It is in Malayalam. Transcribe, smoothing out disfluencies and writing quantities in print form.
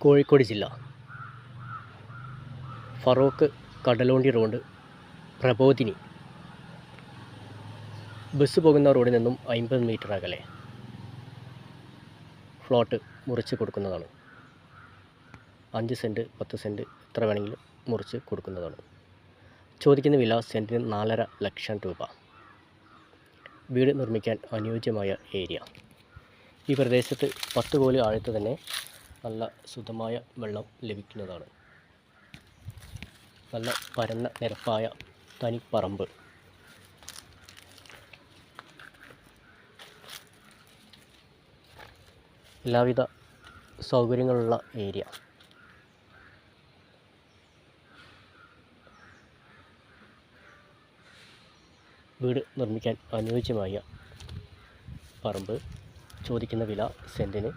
കോഴിക്കോട് ജില്ല ഫറോക്ക് കടലുണ്ടി റോഡ് പ്രബോധിനി ബസ് പോകുന്ന റോഡിൽ നിന്നും 50 മീറ്റർ അകലെ ഫ്ലോട്ട് മുറിച്ച് കൊടുക്കുന്നതാണ്. 5 സെൻറ്റ് 10 സെൻറ്റ് എത്ര വേണമെങ്കിലും മുറിച്ച് കൊടുക്കുന്നതാണ്. ചോദിക്കുന്ന വില സെൻറ്റിന് 4.5 ലക്ഷം രൂപ. വീട് നിർമ്മിക്കാൻ അനുയോജ്യമായ ഏരിയ. ഈ പ്രദേശത്ത് 10 കോല് ആഴത്ത് തന്നെ നല്ല ശുദ്ധമായ വെള്ളം ലഭിക്കുന്നതാണ്. നല്ല പരന്ന നിരപ്പായ തനിപ്പറമ്പ്. എല്ലാവിധ സൗകര്യങ്ങളുള്ള ഏരിയ. വീട് നിർമ്മിക്കാൻ അനുയോജ്യമായ പറമ്പ്. ചോദിക്കുന്ന വില സെൻറ്റിന്